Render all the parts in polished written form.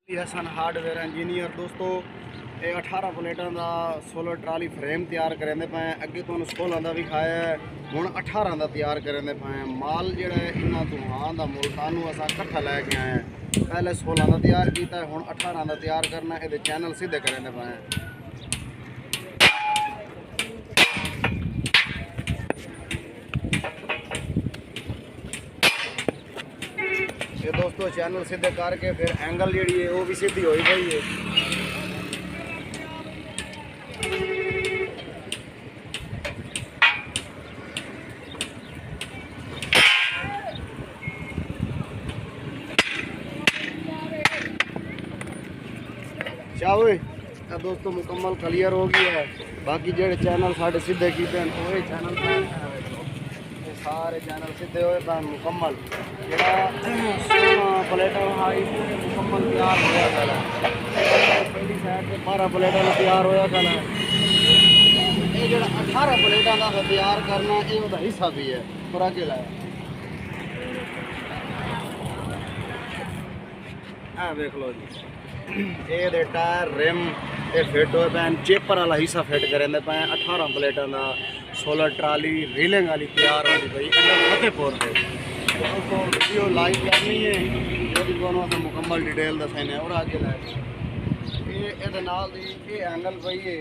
Hasan hardware engineer दोस्तों ये 18 प्लेटों का सोलर ट्राली फ्रेम तैयार करेंदे पे अगे तो 16 का भी खाया है हूँ 18 का तैयार करेंदे पे माल जोड़ा इन्हों धुआं का मुल्तानू असा कट्ठा लैके आए हैं। पहले 16 का तैयार किया हूँ 18 का तैयार करना ये चैनल सीधे करेंदे पे ये दोस्तों चैनल सीधे करके फिर एंगल जी है वो भी सीधी हो गई है। चाहो दोस्तों मुकम्मल क्लियर हो गया है। बाकी जेडे चैनल साढ़े सीधे किए हैं वही चैनल सारे चैनल सीधे हुए पैन मुकम्मल जरा प्लेटा मुकम्मल तैयार होया पहले पहली साइड से 12 प्लेटा तैयार होया पहले ये जो 18 प्लेटा का तैयार करना ये उसका हिस्सा भी है पूरा के लाया देख लो जी ये टायर रिम ये फिट हुए पैन चेपर वाला हिस्सा फिट करेंदे पे 18 प्लेटा का सोलर ट्राली रीलिंग वाली तैयार होती पई फतेहपुर से दोस्तों वीडियो लाइव करनी है जो भी दोनों से मुकम्मल डिटेल दसने और आगे ये एंगल पई है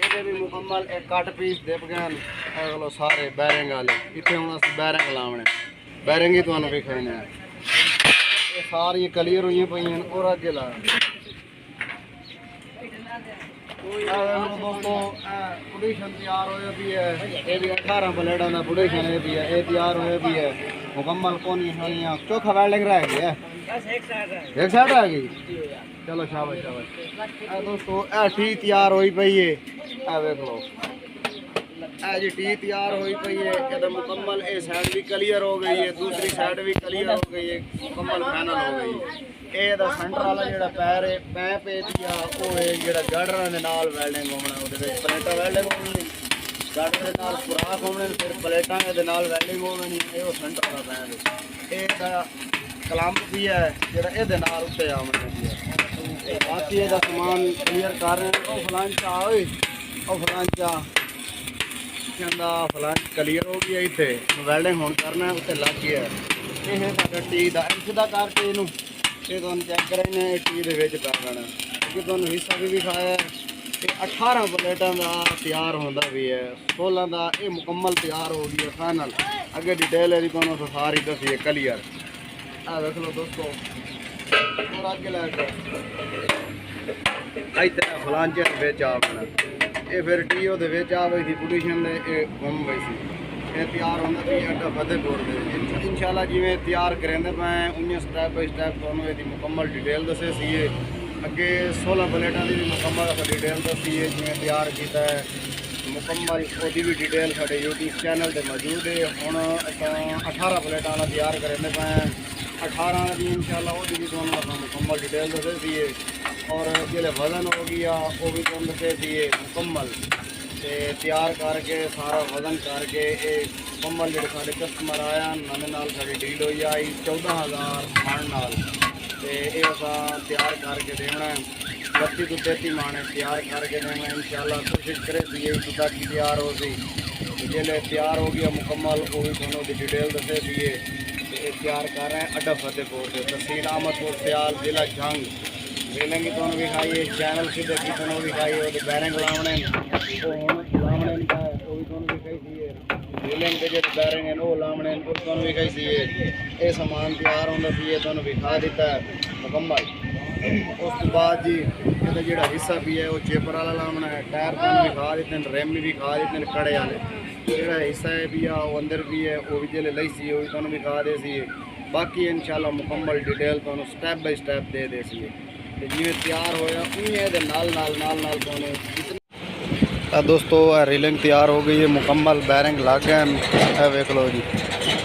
ये भी मुकम्मल एक कट पीस दिप गए लो सारे बैरिंग वाले इतने हूँ अस बैरिंग लाने बैरिंग ही तुम्हें विखाने ये सारी क्लीयर हुई पई और आगे ला दोस्तों पोजीशन तैयार हो भी है ये भी 18 प्लेटा का पोजीशन ये भी है ये तैयार हो भी है मुकम्मल कोनी हानियाँ चौथा वेल्डिंग रह गई है एक साइड रह गई चलो शाबाश शाबाश दोस्तों टी तैयार हुई पई है देख लो जी टी तैयार हुई पई है ये मुकम्मल ये साइड भी क्लियर हो गई है दूसरी साइड भी क्लियर हो गई है मुकम्मल फाइनल हो गई है। ये सेंटर वाला जो पैर है पैप दिया वो है जो गडर के नाल वेल्डिंग होना वो प्लेटा वेल्डिंग होनी गडर के नाल खुराक होने फिर प्लेटा के नाल वेल्डिंग होनी ये सेंटर वाला पैर है ये कलंप भी है जो ये नाल उत्ते आने बाकी ये समान क्लीयर कर रहे हैं फलांचा फलांचा कहता फलांच क्लीयर हो गया इतने वेल्डिंग होने करना है उत्ते लग गया ये है साडा टी का सीधा करके इनू ये तुम चेक करें टी के पै जाना क्योंकि तुम हिस्सा भी दिखाया है 18 प्लेटों का तैयार होता भी है 16 का ये मुकम्मल तैयार हो गया फाइनल अगे डिटेल है तुम तो सारी दसी है क्लियर देख लो दोस्तों और अगे लैके फलांचे बिच आ बना ये फिर टी वो आ गई थी पोजीशन गुम गई थी ये तैयार होना भी अड्डा फतेहपुर से इंशाल्लाह जिमें तैयार करेंदे पे उन्हें स्टैप बाई स्टैप तुहानूं इसकी मुकम्मल डिटेल दसे सी अगे 16 प्लेटा की भी मुकम्मल डिटेल दसी है जिमें तैयार किया है मुकम्मल उसकी भी डिटेल साढ़े यूट्यूब चैनल पर मौजूद है हुण असां 18 प्लेटा का तैयार करेंदे पे 18 की इंशाल्लाह वो भी तुहानूं मुकम्मल डिटेल दसे सी और जो वजन हो गया वो भी तुम दसे सी मुकम्मल तैयार करके सारा वजन करके मुकम्मल जो साढ़े कस्टमर आया नवे नाल साड़ी डील हुई आई 14,000 मन नाल ये असा तैयार करके देना 32 तो 33 माने तैयार करके देना इंशाल्लाह कोशिश करे सी खुदा की तैयार हो सी जिले तैयार हो गया मुकम्मल वो भी दोनों की डिटेल दसे सी तैयार कर रहे हैं अड्डा फतेहपुर से तहसील अहमदपुर सियाल जिला जंग रेलिंग तो भी खाई चैनल सीधे की तो भी खाई वो बैरिंग लाने लाने वो भी भी खाई सी रेलिंग के जो बैरिंग है वो लाने तो भी खाई सी ये सामान तैयार होता सी तुम भी खा दिता है मुकम्मल उस बाद जी ये जो हिस्सा भी है वो चेपर वाला लाना है टायर तुम भी खा देते हैं रिम भी खा देते हैं कड़े वाले जो हिस्सा है भी वो अंदर भी है वो भी जिले लई सी वो भी तुम भी खा दे सी बाकी इंशाल्लाह मुकम्मल डिटेल तुम स्टैप बाई स्टैप दे दे सी जिमें तैयार होया दोस्तों रीलिंग तैयार हो गई है मुकम्मल बैरिंग लग गए वेख लो जी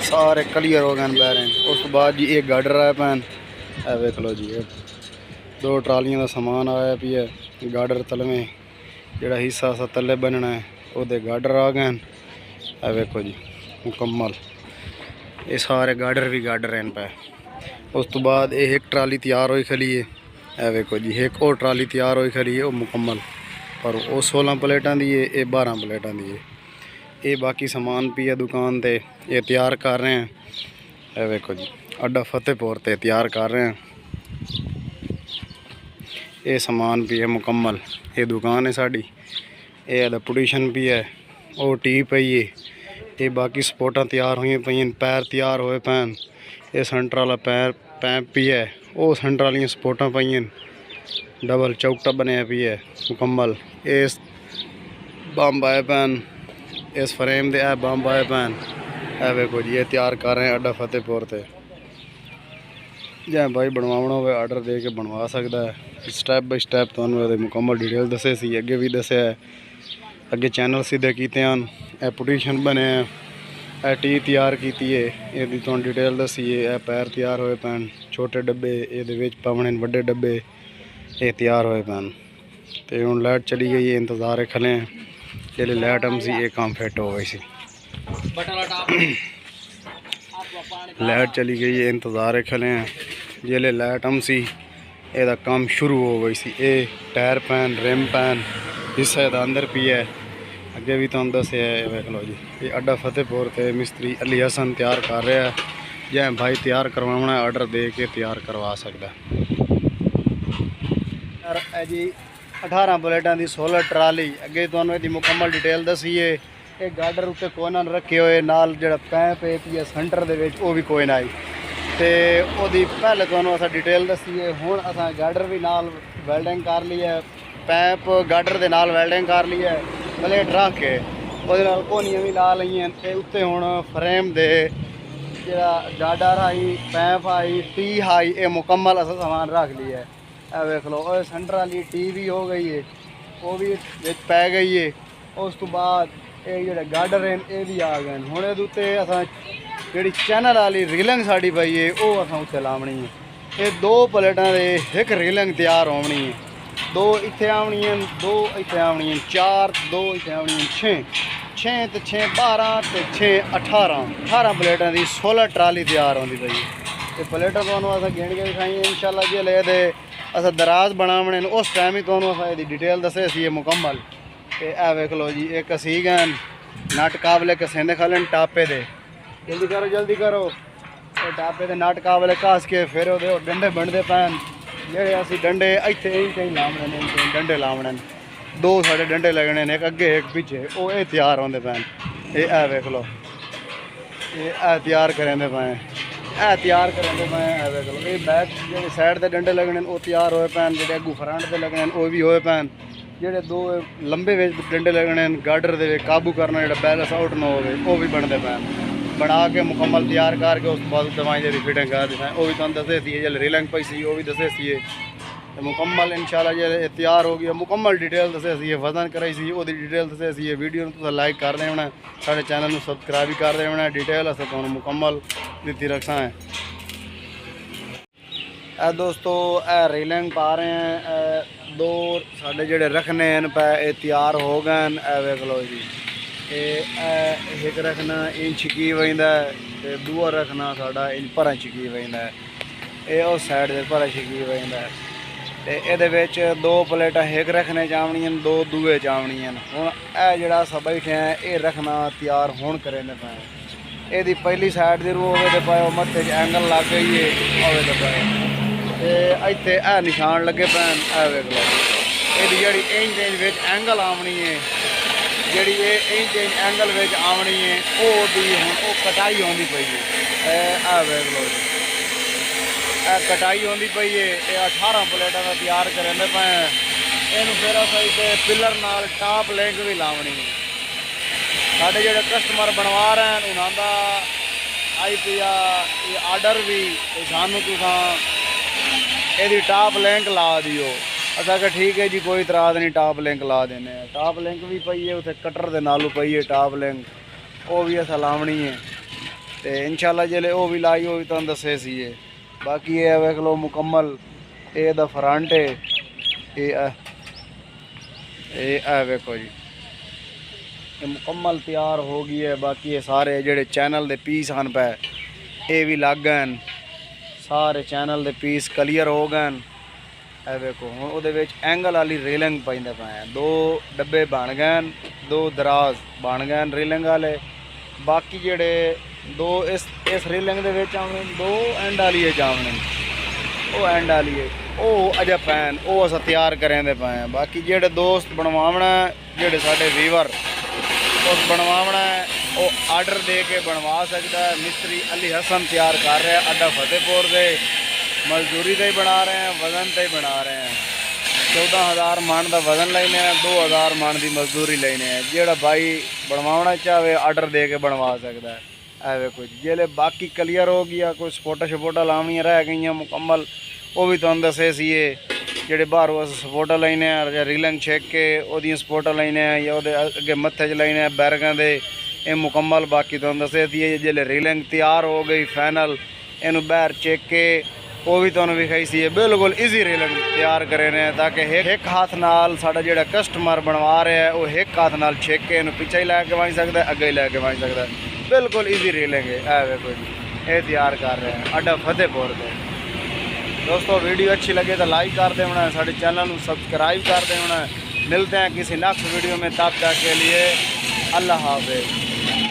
सारे क्लियर हो गए बैरिंग उस बाद जी ये गाडर है भैन वेख लो जी 2 ट्रालियां का समान आया भी है गाडर तलवें जोड़ा हिस्सा सा तले बनना है वो गाडर आ गए वेखो जी मुकम्मल ये सारे गाडर भी गाडर हैं पे उस तो बाद ये एक ट्राली तैयार होई खली है। ए वेखो जी एक और ट्राली तैयार होई खली है वो मुकम्मल, पर वो 16 प्लेटां दी है, ये 12 प्लेटां दी है। ये बाकी सामान भी है दुकान ते, ये तैयार कर रहे हैं। ए वेखो जी अड्डा फतेहपुर ते तैयार कर रहे हैं। ये सामान भी है मुकम्मल, ये दुकान है साड़ी। ये पोजीशन भी है, वो टी पई है। ये बाकी सपोर्टा तैयार हुई पई, पैर तैयार होए पैन। ये सेंटर वाला पैर पैप भी है, वो सेंटर वाली सपोर्टा पई, डबल चौकटा बनया भी है मुकम्मल। इस बंब आए पैन, इस फ्रेम दे बंब आए पैन। ए वेखो जी ये तैयार कर रहे हैं अड्डा फतेहपुर ते। जै भाई बनवाना हो आर्डर दे के बनवा सकता है। स्टैप बाई स्टैप तो मुकम्मल डिटेल दसे सी, अगे भी दसिया है, अगे चैनल सीधे किए हैं। पोजीशन बने हैं, ए टी तैयार की है, ये तो डिटेल दसी है। ए पैर तैयार होए पैन, छोटे डब्बे ये पावने वड्डे डब्बे ये तैयार होए पैन। तो हूँ लाइट चली गई है, इंतजार खले हैं जे लाइट हम सी ये काम फिट हो गई सी। लाइट चली गई है, इंतजार खले हैं जे लाइट हम सी ये काम शुरू हो गई सी। ये टायर पैन रिम पैन हिस्सा अंदर पी है, अगे भी तुम दस है। वेख लो जी ये अड्डा फतेहपुर ते मिस्त्री अली हसन तैयार कर रहा है। जै भाई तैयार करवाना आर्डर दे के तैयार करवा सकता है जी। 18 प्लेटां दी 16 ट्राली अगे तुहानू इहदी मुकम्मल डिटेल दसी है। ये गार्डर उत्ते कोना रखे हुए नाल जिहड़ा पैप है पी सेंटर दे विच वो भी कोई ना आई ते ओदी पहले तुहानू असां डिटेल दसी है। हुण असां गार्डर भी नाल वेल्डिंग कर ली है, पैप गार्डर दे नाल वेल्डिंग कर ली है, प्लेट रख के ਉਹਦੇ ਨਾਲ ਕੋਨੀਆਂ भी ला ਲਈਆਂ ਤੇ ਉੱਤੇ ਹੁਣ फ्रेम दे ਜਿਹੜਾ गार्डर आई पैप आई टी आई ये मुकम्मल अस सामान रख लिया है। ਇਹ ਵੇਖ ਲਓ ਉਹ सेंटर वाली टी भी हो गई है, वो भी ਵਿੱਚ पै गई है। उस तो बाद ये ਜਿਹੜੇ गार्डर हैं ये भी आ गए। ਹੁਣ ਇਹਦੇ ਉੱਤੇ ਅਸਾਂ ਜਿਹੜੀ चैनल वाली रीलिंग साड़ी पई है वो असां उत्ते लावनी है। ये 2 प्लेटां दे एक रीलिंग तैयार होनी है, 2 इत्थे आवनियां, 2 इत्थे आवनियां, 4 2 इत्थे आवनियां, 6 ते 6 12 ते 6 18 प्लेटां दी 16 ट्राली तैयार होंदी पई। ते प्लेटां तुहानू असां गिण के दिखाई इंशाअल्लाह जी। ले दे असां दराज बनावणे उस टाइम ही तुहानू असां इहदी डिटेल दसे सी मुकम्मल। ते ए वेख लो जी एक कसी गन नट काबले कसेंदे खालन टापे दे, जल्दी करो टापे दे नट काबले घस के फिर ओहदे डंडे बनदे पैन। ਜਿਹੜੇ ਅਸੀਂ ਡੰਡੇ ਇੱਥੇ ਹੀ ਲਾਉਣੇ ਨੇ, ਡੰਡੇ ਲਾਉਣੇ ਨੇ, 2 ਸਾਡੇ ਡੰਡੇ ਲੱਗਣੇ ਨੇ, ਇੱਕ ਅੱਗੇ ਇੱਕ ਪਿੱਛੇ, ਉਹ ਇਹ ਤਿਆਰ ਹੁੰਦੇ ਪੈਣ। ਇਹ ਵੇਖ ਲਓ ਇਹ ਤਿਆਰ ਕਰਾਂਦੇ ਪਏ, ਇਹ ਤਿਆਰ ਕਰਾਂਦੇ ਪਏ। ਇਹ ਵੇਖ ਲਓ ਇਹ ਬੈਕ ਜਿਹੜੇ ਸਾਈਡ ਤੇ ਡੰਡੇ ਲੱਗਣੇ ਨੇ ਉਹ ਤਿਆਰ ਹੋਏ ਪੈਣ, ਜਿਹੜੇ ਅੱਗੂ ਫਰੰਟ ਤੇ ਲੱਗਣੇ ਨੇ ਉਹ ਵੀ ਹੋਏ ਪੈਣ, ਜਿਹੜੇ 2 ਲੰਬੇ ਵਿੱਚ ਡੰਡੇ ਲੱਗਣੇ ਨੇ ਗਾਰਡਰ ਦੇ ਕਾਬੂ ਕਰਨਾ ਜਿਹੜਾ ਬੈਲੈਂਸ ਆਊਟ ਨਾ ਹੋਵੇ ਉਹ ਵੀ ਬਣਦੇ ਪੈਣ। बना के मुकम्मल तैयार करके उस बाद दवाई जी फिटिंग कर दिखाएं, वो भी तुम दसे सी जो रीलिंग पई सी वो भी दसे सी मुकम्मल इंशाल्लाह जो तैयार हो गया। मुकम्मल डिटेल दसे सी वजन कराई सी वो डिटेल दसे सी। वीडियो तुम लाइक कर देना, साढ़े चैनल में सबसक्राइब भी कर देना। डिटेल अस तुम मुकम्मल दी रखा है। ए दोस्तों ए रीलिंग पा रहे हैं, 2 साढ़े जोड़े रखने पे तैयार हो गए। ए वेख लो जी एक रखना इंच की वजदा है, दूआ रखना साढ़ा इंच भरा छिकी वजदा है, ये उस साइड से भरा छिकी वजदा है। तो ये 2 प्लेटां एक रखने चावनियां, 2 दूए चावनियां। हुण यह जिहड़ा अस बैठे हैं ये रखना तैयार होण करेंदे पे। ये पहली साइड की रू होवे तो पाओ मत्थे एंगल लग गई है होवे तो पाओ इत्थे ए निशान लगे पैन। ए वेख लो ये जिहड़ी इंच विच एंगल आवनी है, जी ये इंच एंगल में आवनी है वो कटाई होंदी पई है। वेख लो कटाई होंदी पई है। ये 18 प्लेटां का तैयार करेंदे पे। इन फिर अस पिलर नाल टॉप लिंक भी लावनी है। साढ़े जो कस्टमर बनवा रहे हैं उन्होंने आई पी आर्डर भी सानू तुसां यदि टॉप लिंक ला दियो। असा कि ठीक है जी कोई इतराज़ नहीं, टॉप लिंक ला देने। टॉप लिंक भी पई है उसे कटर के नालू पई है टॉप लिंक, वो भी अस लावनी है। तो इंशाल्लाह जिले वो भी लाई वो भी तुम दसे सी। बाकी ये वेख लो मुकम्मल ये दा फ्रंट है, ये वेखो जी ये मुकम्मल तैयार हो गई है। बाकी ये सारे जेडे चैनल के पीस हैं पे ये भी लग गए ਸਾਰੇ ਚੈਨਲ ਦੇ ਪੀਸ ਕਲੀਅਰ ਹੋ ਗਏ। ਇਹ ਵੇਖੋ ਹੁਣ ਉਹਦੇ ਵਿੱਚ ਐਂਗਲ ਵਾਲੀ ਰੇਲਿੰਗ ਪੈਂਦੇ ਪਏ ਆ। 2 ਡੱਬੇ ਬਣ ਗਏ, 2 ਦਰਾਜ਼ ਬਣ ਗਏ ਰੇਲਿੰਗ ਵਾਲੇ। ਬਾਕੀ ਜਿਹੜੇ 2 ਇਸ ਰੇਲਿੰਗ ਦੇ ਵਿੱਚ ਆਉਣੇ, 2 ਐਂਡ ਵਾਲੀ ਜਾਵਣੇ, ਉਹ ਐਂਡ ਵਾਲੀ ਉਹ ਅਜੇ ਪੈਨ ਉਹ ਅਸਾਂ ਤਿਆਰ ਕरेंदे ਪਏ ਆ। ਬਾਕੀ ਜਿਹੜੇ ਦੋਸਤ ਬਣਵਾਉਣਾ, ਜਿਹੜੇ ਸਾਡੇ ਵੀਵਰ ਉਸ ਬਣਵਾਉਣਾ ਉਹ ਆਰਡਰ ਦੇ ਕੇ ਬਣਵਾ ਸਕਦਾ ਹੈ। ਮਿਸਤਰੀ ਅਲੀ ਹਸਨ ਤਿਆਰ ਕਰ ਰਿਹਾ ਅੱਡਾ ਫਤਿਹपुर ਦੇ। मजदूरी से ही बना रहे हैं, वजन से ही बना रहे हैं। 14,000 मन का वजन लेने, 2,000 मन की मजदूरी लेने। जोड़ा भाई बनवाना चाहे आर्डर दे के बनवा सकता है। ऐवे कुछ जेले बाकी क्लीयर हो गया, कोई सपोर्टा शपोर्टा लावनियाँ रह गई मुकम्मल, वो भी तुहानू दसे सीए। ਜਿਹੜੇ ਬਾਹਰੋਂ ਅਸੀਂ ਸਪੋਰਟਾਂ ਲੈਣੇ ਆ ਜਾਂ ਰੀਲਿੰਗ ਛੇਕ ਕੇ ਉਹਦੀਆਂ ਸਪੋਰਟਾਂ ਲੈਣੇ ਆ ਜਾਂ ਉਹਦੇ ਅੱਗੇ ਮੱਥੇ 'ਚ ਲੈਣੇ ਆ ਬੈਰਗਾਂ ਦੇ, ਇਹ ਮੁਕੰਮਲ ਬਾਕੀ ਤੁਹਾਨੂੰ ਦੱਸੇ ਸੀ। ਜਿਹੜੇ ਰੀਲਿੰਗ ਤਿਆਰ ਹੋ ਗਈ ਫਾਈਨਲ, ਇਹਨੂੰ ਬਾਹਰ ਚੇਕ ਕੇ ਉਹ ਵੀ ਤੁਹਾਨੂੰ ਵਿਖਾਈ ਸੀ। ਬਿਲਕੁਲ ਈਜ਼ੀ ਰੀਲਿੰਗ ਤਿਆਰ ਕਰੇ ਨੇ ਤਾਂ ਕਿ ਇੱਕ ਹੱਥ ਨਾਲ ਸਾਡਾ ਜਿਹੜਾ ਕਸਟਮਰ ਬਣਵਾ ਰਿਹਾ ਉਹ ਇੱਕ ਹੱਥ ਨਾਲ ਛੇਕ ਕੇ ਇਹਨੂੰ ਪਿੱਛੇ ਹੀ ਲੈ ਕੇ ਵਾਂਝ ਸਕਦਾ, ਅੱਗੇ ਹੀ ਲੈ ਕੇ ਵਾਂਝ ਸਕਦਾ। ਬਿਲਕੁਲ ਈਜ਼ੀ ਰੀਲਿੰਗ ਹੈ। ਇਹ ਵੇਖੋ ਜੀ, ਇਹ ਤਿਆਰ ਕਰ ਰਹੇ हैं ਅੱਡਾ फतेहपुर ਤੋਂ। दोस्तों वीडियो अच्छी लगे तो लाइक कर देना, साढ़े चैनल को सब्सक्राइब कर देना। मिलते हैं किसी नेक्स्ट वीडियो में, तब तक के लिए अल्लाह हाफ़िज़।